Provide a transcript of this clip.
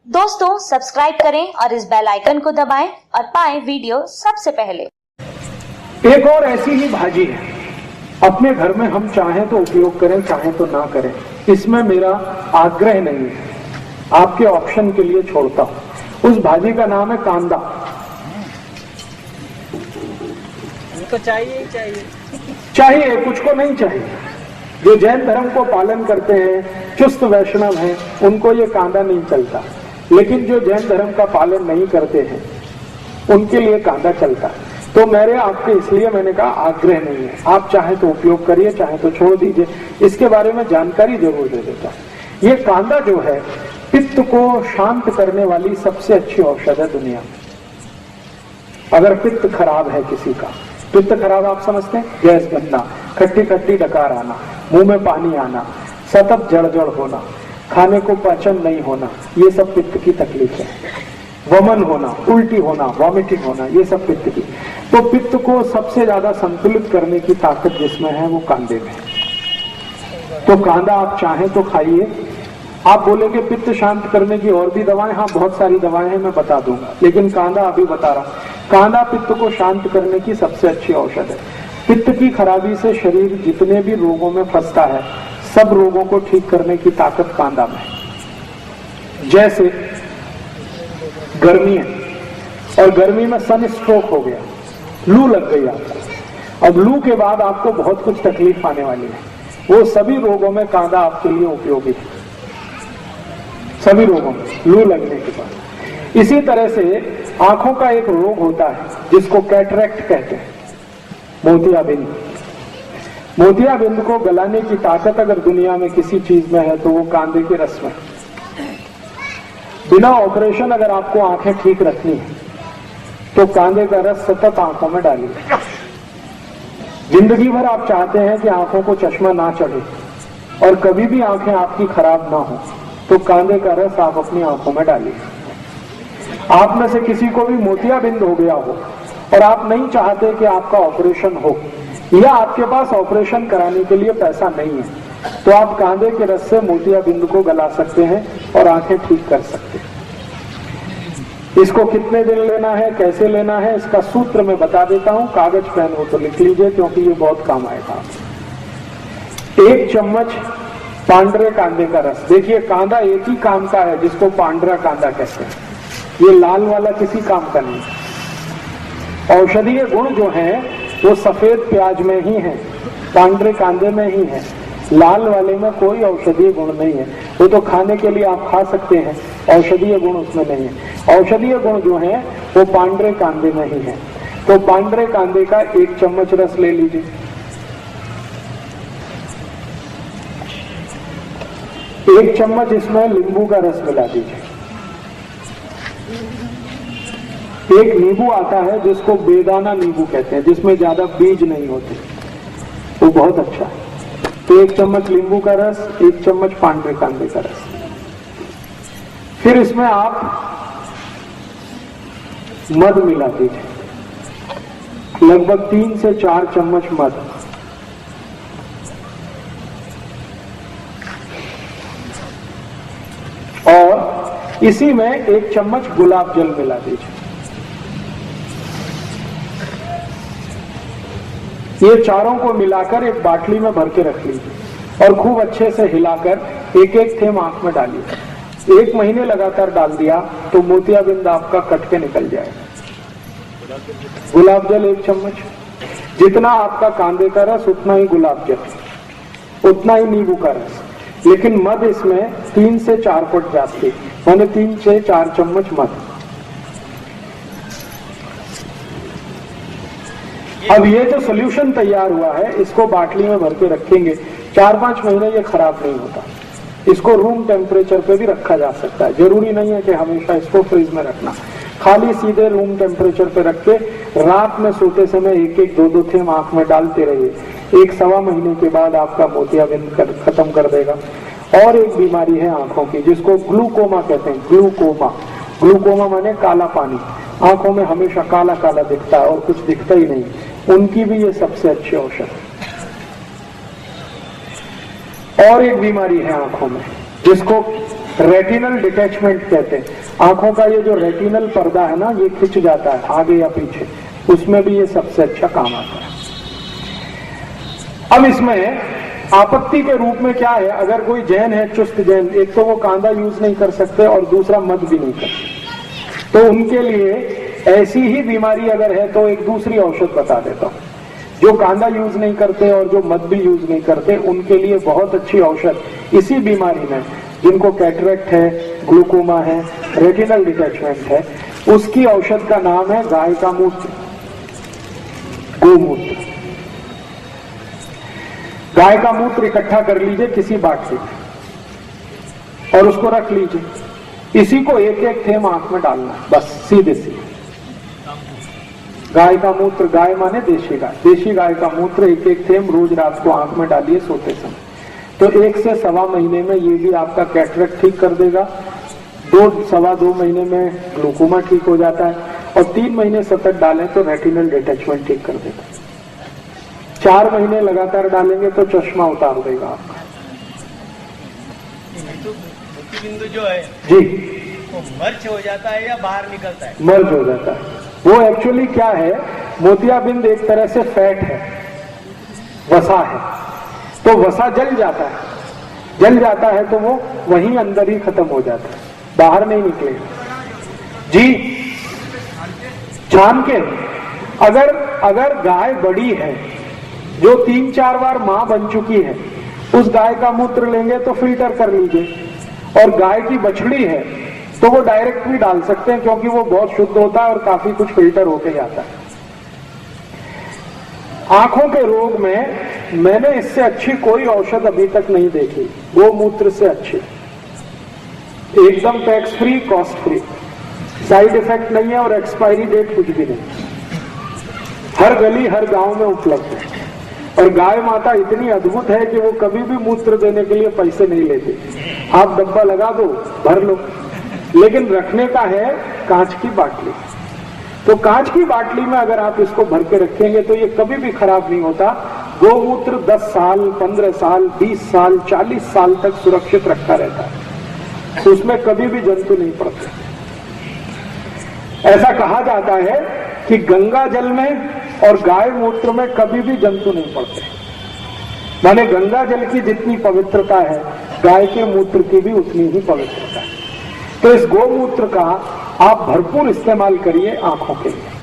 दोस्तों सब्सक्राइब करें और इस बेल आइकन को दबाएं और पाएं वीडियो सबसे पहले। एक और ऐसी ही भाजी है, अपने घर में हम चाहें तो उपयोग करें, चाहें तो ना करें, इसमें मेरा आग्रह नहीं है, आपके ऑप्शन के लिए छोड़ता हूं। उस भाजी का नाम है कांदा। उनको चाहिए ही चाहिए, चाहिए, कुछ को नहीं चाहिए। जो जैन धर्म को पालन करते हैं, चुस्त वैष्णव हैं, उनको ये कांदा नहीं चलता, लेकिन जो जैन धर्म का पालन नहीं करते हैं उनके लिए कांदा चलता। तो मेरे आपके इसलिए मैंने कहा आग्रह नहीं है, आप चाहे तो उपयोग करिए, चाहे तो छोड़ दीजिए। इसके बारे में जानकारी जरूर दे देता हूं। ये कांदा जो है पित्त को शांत करने वाली सबसे अच्छी औषध है दुनिया में। अगर पित्त खराब है किसी का, पित्त खराब आप समझते हैं, गैस बनना, खट्टी खट्टी डकार आना, मुंह में पानी आना, सतत जड़ होना, खाने को पाचन नहीं होना, ये सब पित्त की तकलीफ है। वमन होना, उल्टी होना, वॉमिटिंग होना, ये सब पित्त की। तो पित्त को सबसे ज्यादा संतुलित करने की ताकत जिसमें है वो कांदे में। तो कांदा आप चाहें तो खाइए। आप बोलेंगे पित्त शांत करने की और भी दवाएं, हाँ बहुत सारी दवाएं हैं, मैं बता दूंगा, लेकिन कांदा अभी बता रहा हूं। कांदा पित्त को शांत करने की सबसे अच्छी औषध है। पित्त की खराबी से शरीर जितने भी रोगों में फंसता है, सब रोगों को ठीक करने की ताकत कांदा में है। जैसे गर्मी है और गर्मी में सन स्ट्रोक हो गया, लू लग गई आपको, अब लू के बाद आपको बहुत कुछ तकलीफ आने वाली है, वो सभी रोगों में कांदा आपके लिए उपयोगी है, सभी रोगों में लू लगने के बाद। इसी तरह से आंखों का एक रोग होता है जिसको कैटरेक्ट कहते हैं, मोतियाबिंद। मोतियाबिंद को गलाने की ताकत अगर दुनिया में किसी चीज में है तो वो कांदे के रस में। बिना ऑपरेशन अगर आपको आंखें ठीक रखनी है तो कांदे का रस सतत आंखों में डालिए। जिंदगी भर आप चाहते हैं कि आंखों को चश्मा ना चढ़े और कभी भी आंखें आपकी खराब ना हो, तो कांदे का रस आप अपनी आंखों में डालिए। आप में से किसी को भी मोतियाबिंद हो गया हो और आप नहीं चाहते कि आपका ऑपरेशन हो, या आपके पास ऑपरेशन कराने के लिए पैसा नहीं है, तो आप कांदे के रस से मोतियाबिंद को गला सकते हैं और आंखें ठीक कर सकते हैं। इसको कितने दिन लेना है, कैसे लेना है, इसका सूत्र मैं बता देता हूं। कागज पेन हो तो लिख लीजिए, क्योंकि ये बहुत काम आएगा। 1 चम्मच पांडरे कांदे का रस। देखिए कांदा एक ही काम का है जिसको पांडरा कांदा कहते हैं, ये लाल वाला किसी काम का नहीं। औषधीय गुण जो है वो सफेद प्याज में ही है, पांडरे कांदे में ही है, लाल वाले में कोई औषधीय गुण नहीं है। वो तो खाने के लिए आप खा सकते हैं, औषधीय गुण उसमें नहीं है। औषधीय गुण जो है वो पांडरे कांदे में ही है। तो पांडरे कांदे का 1 चम्मच रस ले लीजिए। एक चम्मच इसमें नींबू का रस मिला दीजिए। एक नींबू आता है जिसको बेदाना नींबू कहते हैं, जिसमें ज्यादा बीज नहीं होते, वो बहुत अच्छा है। तो 1 चम्मच नींबू का रस, 1 चम्मच पांडरे कांदे का रस। फिर इसमें आप मध मिला दीजिए, लगभग 3 से 4 चम्मच मध। और इसी में 1 चम्मच गुलाब जल मिला दीजिए। ये चारों को मिलाकर एक बाटली में भर के रख लीजिए और खूब अच्छे से हिलाकर एक एक थेम आंख में डालिए। 1 महीने लगातार डाल दिया तो मोतियाबिंद आपका कट के निकल जाएगा। गुलाब जल 1 चम्मच, जितना आपका कांदे का रस उतना ही गुलाब जल, उतना ही नींबू का रस, लेकिन मध इसमें 3 से 4 फुट जाती, मैंने 3 से 4 चम्मच मध। अब ये जो सोल्यूशन तैयार हुआ है इसको बाटली में भर के रखेंगे, 4-5 महीने ये खराब नहीं होता। इसको रूम टेम्परेचर पे भी रखा जा सकता है, जरूरी नहीं है कि हमेशा इसको फ्रिज में रखना। खाली सीधे रूम टेम्परेचर पे रख के रात में सोते समय 1-1, 2-2 थेम आंख में डालते रहिए। 1-1.25 महीने के बाद आपका मोतियाबिंद खत्म कर देगा। और एक बीमारी है आंखों की जिसको ग्लूकोमा कहते हैं। ग्लूकोमा, ग्लूकोमा माने काला पानी, आंखों में हमेशा काला काला दिखता है और कुछ दिखता ही नहीं, उनकी भी ये सबसे अच्छी औषध है। और एक बीमारी है आंखों में जिसको रेटिनल डिटैचमेंट कहते हैं। आंखों का ये जो रेटिनल पर्दा है ना, ये खिंच जाता है आगे या पीछे, उसमें भी ये सबसे अच्छा काम आता है। अब इसमें आपत्ति के रूप में क्या है, अगर कोई जैन है, चुस्त जैन, एक तो वो कांदा यूज नहीं कर सकते और दूसरा मद भी नहीं कर सकते, तो उनके लिए ऐसी ही बीमारी अगर है तो एक दूसरी औषध बता देता हूं। जो कांदा यूज नहीं करते और जो मद भी यूज नहीं करते, उनके लिए बहुत अच्छी औषध इसी बीमारी में, जिनको कैटरेक्ट है, ग्लूकोमा है, रेटिनल डिटैचमेंट है, उसकी औषध का नाम है गाय का मूत्र, गोमूत्र। गाय का मूत्र इकट्ठा कर लीजिए किसी बाटली में और उसको रख लीजिए। इसी को एक एक थेम आंख में डालना है, बस सीधे सीधे। गाय का मूत्र, गाय माने देशी गाय, देशी गाय का मूत्र एक एक थेम रोज रात को आंख में डालिए सोते समय। तो 1 से सवा महीने में ये भी आपका कैटरेक्ट ठीक कर देगा, 2 सवा 2 महीने में ग्लूकोमा ठीक हो जाता है, और 3 महीने सतत डालें तो रेटिनल डिटैचमेंट ठीक कर देगा। 4 महीने लगातार डालेंगे तो चश्मा उतार देगा आपका। तो मोतीबिंदु जो है जी, वो मर्च हो जाता है या बाहर निकलता है? मर्ज हो जाता है। वो एक्चुअली क्या है, मोतियाबिंद एक तरह से फैट है, वसा है, तो वसा जल जाता है, जल जाता है तो वो वहीं अंदर ही खत्म हो जाता है, बाहर नहीं निकलेगा। जी, छान के अगर गाय बड़ी है जो 3-4 बार मां बन चुकी है, उस गाय का मूत्र लेंगे तो फिल्टर कर लीजिए, और गाय की बछड़ी है तो वो डायरेक्ट भी डाल सकते हैं, क्योंकि वो बहुत शुद्ध होता है और काफी कुछ फिल्टर होके जाता है। आंखों के रोग में मैंने इससे अच्छी कोई औषध अभी तक नहीं देखी, गोमूत्र से अच्छी, एकदम tax free, cost free, side effect नहीं है और एक्सपायरी डेट कुछ भी नहीं, हर गली हर गांव में उपलब्ध है। और गाय माता इतनी अद्भुत है कि वो कभी भी मूत्र देने के लिए पैसे नहीं लेती, आप डब्बा लगा दो, भर लो, लेकिन रखने का है कांच की बाटली। तो कांच की बाटली में अगर आप इसको भर के रखेंगे तो ये कभी भी खराब नहीं होता। गोमूत्र 10 साल, 15 साल, 20 साल, 40 साल तक सुरक्षित रखा रहता है, तो उसमें कभी भी जंतु नहीं पड़ते। ऐसा कहा जाता है कि गंगा जल में और गाय मूत्र में कभी भी जंतु नहीं पड़ते, माने गंगा जल की जितनी पवित्रता है, गाय के मूत्र की भी उतनी ही पवित्रता है। तो इस गोमूत्र का आप भरपूर इस्तेमाल करिए आंखों के लिए।